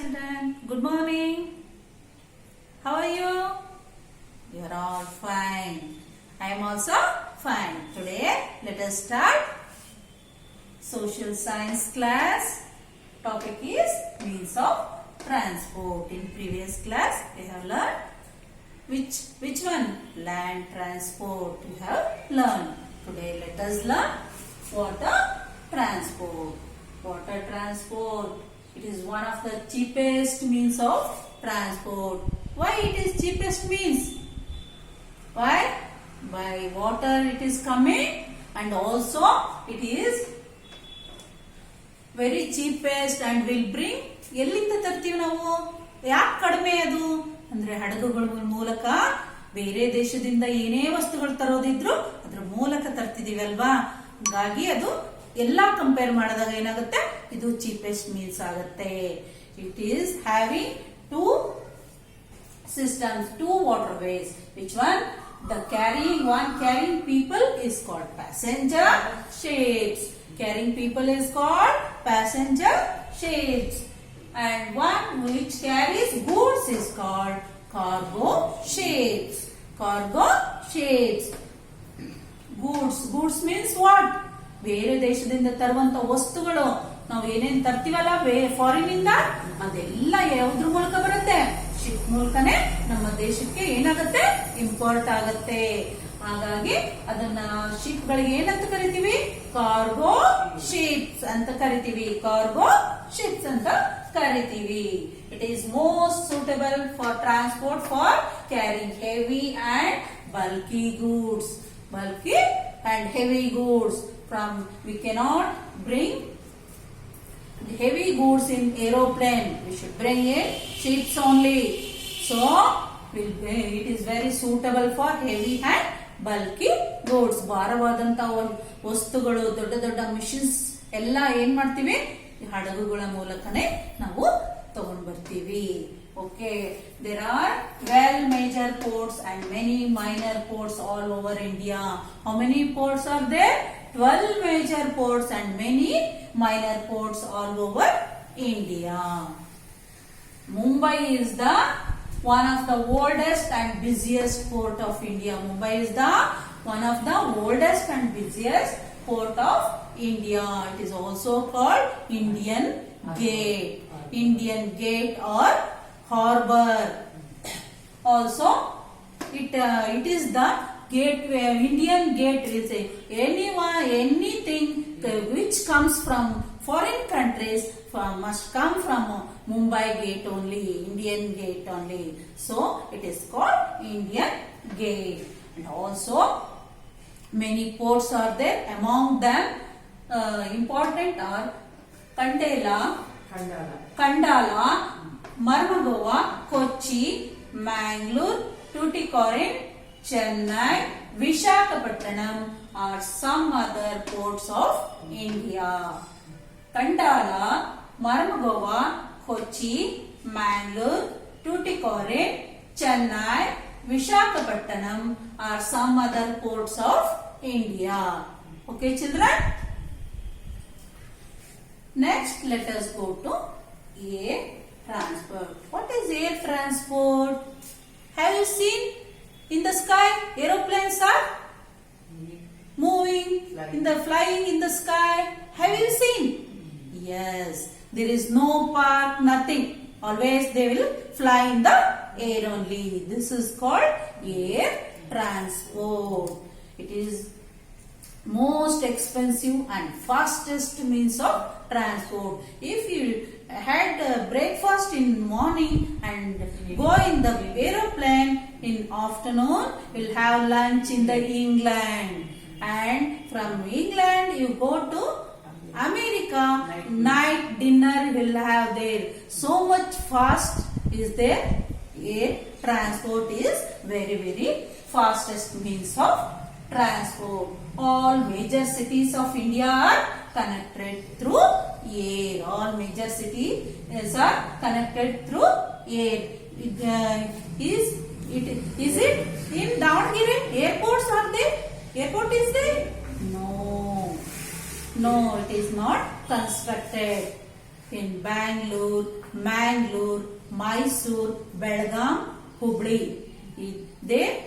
children. Good morning. How are you? You are all fine. I am also fine. Today, let us start social science class. Topic is means of transport. In previous class, we have learned which one? Land transport. We have learned. Today, let us learn water transport. Water transport. It is one of the cheapest means of transport. Why it is cheapest means? Why? By water it is coming and also it is very cheapest and will bring. ಎಲ್ಲಿಂದ ತರ್ತೀವಿ ನಾವು? ಯಾಕೆ ಕಡಿಮೆ ಅದು ಅಂದ್ರೆ ಹಡಗುಗಳ ಮೂಲಕ ಬೇರೆ ದೇಶದಿಂದ ಏನೇ ವಸ್ತುಗಳು ತರೋದಿದ್ರು ಅದ್ರ ಮೂಲಕ ತರ್ತಿದೀವಿ ಅಲ್ವಾ, ಹಾಗಾಗಿ ಅದು ಎಲ್ಲಾ ಕಂಪೇರ್ ಮಾಡಿದಾಗ ಏನಾಗುತ್ತೆ, ಇದು ಚೀಪೆಸ್ಟ್ ಮೀನ್ಸ್ ಆಗುತ್ತೆ. It is having two systems, two waterways. Which one? The carrying people is called passenger ships. Carrying people is called passenger ships. And one which carries goods is called cargo ships. Cargo ships. Goods means what? ಬೇರೆ ದೇಶದಿಂದ ತರುವಂತ ವಸ್ತುಗಳು ನಾವು ಏನೇನ್ ತರ್ತೀವಲ್ಲ foreign ಇಂದ, ಅದೆಲ್ಲ ಯಾವುದ್ರ ಮೂಲಕ ಬರುತ್ತೆ? ಶಿಪ್ ಮೂಲಕನೇ ನಮ್ಮ ದೇಶಕ್ಕೆ ಏನಾಗುತ್ತೆ, ಇಂಪೋರ್ಟ್ ಆಗುತ್ತೆ. ಹಾಗಾಗಿ ಅದನ್ನ ಶಿಪ್ ಗಳಿಗೆ ಏನಂತ ಕರಿತೀವಿ? ಕಾರ್ಗೋ ಶಿಪ್ಸ್ ಅಂತ ಕರಿತೀವಿ. ಕಾರ್ಗೋ ಶಿಪ್ಸ್ ಅಂತ ಕರಿತೀವಿ. It is most suitable for transport for carrying heavy and bulky goods. Bulky and heavy goods. We cannot bring the heavy goods in aeroplane. We should bring in ships only. So it is very suitable for heavy and bulky goods. ಭಾರವಾದಂತ ವಸ್ತುಗಳು, ದೊಡ್ಡ ದೊಡ್ಡ missions ಎಲ್ಲ ಏನ್ ಮಾಡ್ತೀವಿ, ಹಡಗುಗಳ ಮೂಲಕನೇ ನಾವು ತಗೊಂಡ್ ಬರ್ತೀವಿ. Okay, there are 12 major ports and many minor ports all over India. How many ports are there? 12 major ports and many minor ports all over India. Mumbai is the one of the oldest and busiest port of India. Mumbai is the one of the oldest and busiest port of India. It is also called Indian Gate. Indian Gate or harbor. Also, it is the gateway. Indian Gate is anything which comes from foreign countries must come from Mumbai Gate only. Indian Gate only. So it is called Indian Gate. And also many ports are there. Among them, important are Kandala, Mormugao, Kochi, Mangalore, Tuticorin, Chennai, Visakhapatnam are some other ports of India. Kandala, Mormugao, Kochi, Mangalore, Tuticorin, Chennai, Visakhapatnam are some other ports of India. Okay, children? Next, let us go to air transport. What is air transport? Have you seen in the sky aeroplanes are moving flying in the sky? Have you seen? Yes. There is no park, nothing. Always they will fly in the air only. This is called air transport. It is most expensive and fastest means of transport. If you had breakfast in morning and go in the aeroplane in afternoon, you'll have lunch in the England, and from England you go to America, night dinner will have there. So much fast is there. Air transport is very fastest means of transport. All major cities of India are connected through air. All major cities are connected through air. Is it in Davangere? Airports are there? Airport is there? No, it is not constructed. In Bangalore, Mangalore, Mysore, Belgaum, Hubli. Their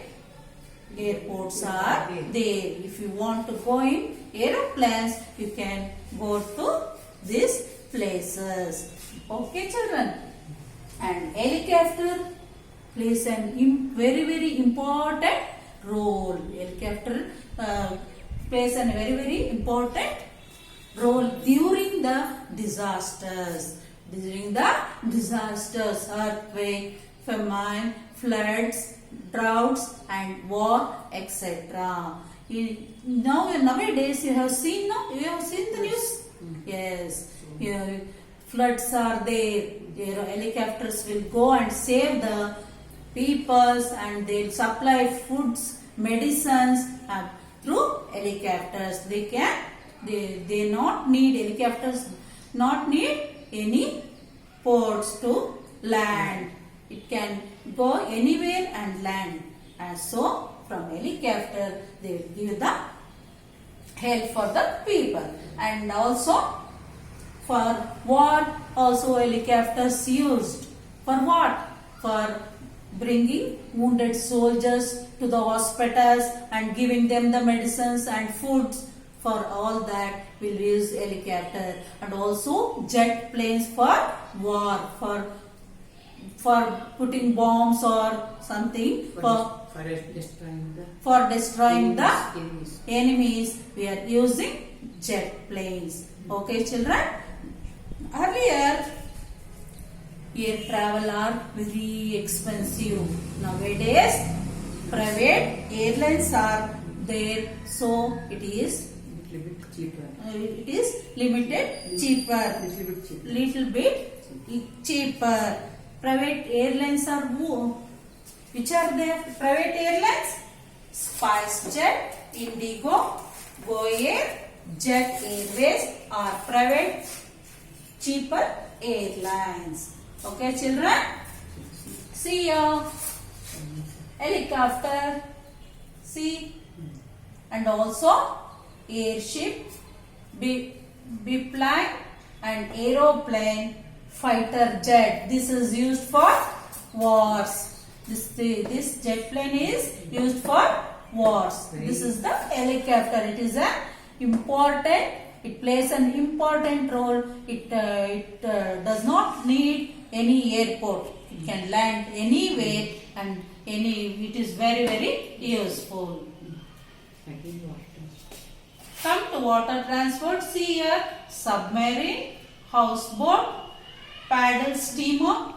airports are there. If you want to go in aeroplanes, you can go to these places. Okay, children. And helicopter plays an very important role. Helicopter plays a very important role during the disasters. During the disasters, earthquake, famine, floods, droughts, and war, etc. Nowadays, you have seen the news. Yes, floods are there. Helicopters will go and save the peoples, and they'll supply foods, medicines through helicopters. They not need helicopters. Not need any ports to land. It can go anywhere and land. And so from helicopter they will give the help for the people. And also for war also helicopters used. For what? For bringing wounded soldiers to the hospitals and giving them the medicines and foods. For all that we'll use helicopter. And also jet planes for war, for putting bombs or something, for destroying the enemies, we are using jet planes. Okay, children. Earlier, air travel are very expensive. Nowadays, private airlines are there, so it is limited cheaper. Little bit cheaper. Private airlines are who? Which are there? Private airlines? SpiceJet, Indigo, GoAir, Jet Airways are private cheaper airlines. Okay, children? See you. Helicopter. See. And also airship, biplane and aeroplane, fighter jet. This is used for wars. This jet plane is used for wars. This is the helicopter. It is it plays an important role. It does not need any airport. It can land anywhere and it is very useful. Come to water transport. See here, submarine, houseboat, paddle steamer,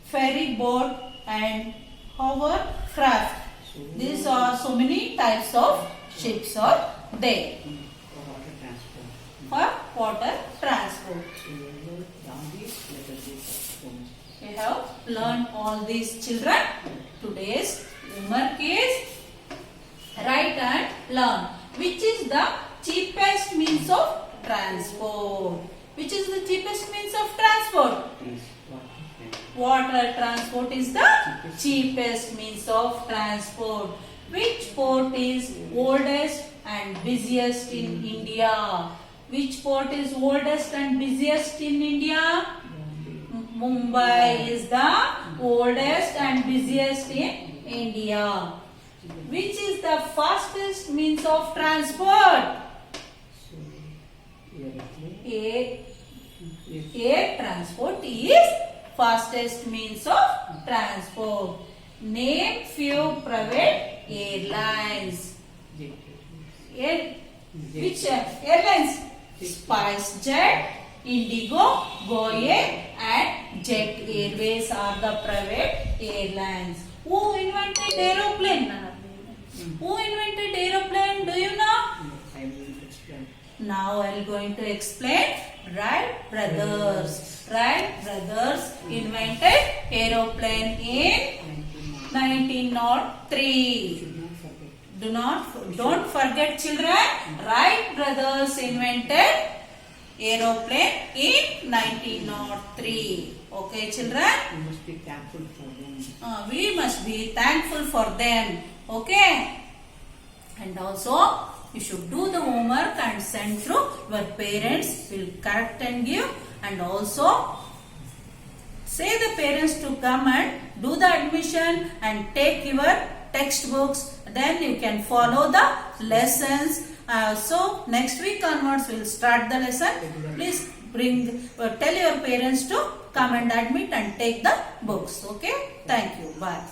ferry boat and hovercraft. These are so many types of ships are there for water transport. We have learned all these, children. Today's homework is write and learn. Which is the cheapest means of transport? Which is the cheapest means of transport? Water transport is the cheapest means of transport. Which port is oldest and busiest in India? Which port is oldest and busiest in India? Mumbai is the oldest and busiest in India. Which is the fastest means of transport? Air transport is fastest means of transport. Name few private airlines. Which airlines? SpiceJet, Indigo, GoAir and Jet Airways are the private airlines. Who invented aeroplane? Who invented aeroplane? Do you know? Now I am going to explain. Wright brothers. Wright brothers invented aeroplane in 1903. Don't forget, children. Wright brothers invented aeroplane in 1903. Okay, children? We must be thankful for them. We must be thankful for them. Okay? And also, you should do the homework and send through. Your parents will correct and give. And also, Say the parents to come and do the admission and take your textbooks. Then you can follow the lessons. So next week onwards we'll start the lesson. Please tell your parents to come and admit and take the books. Okay. Thank you. Bye.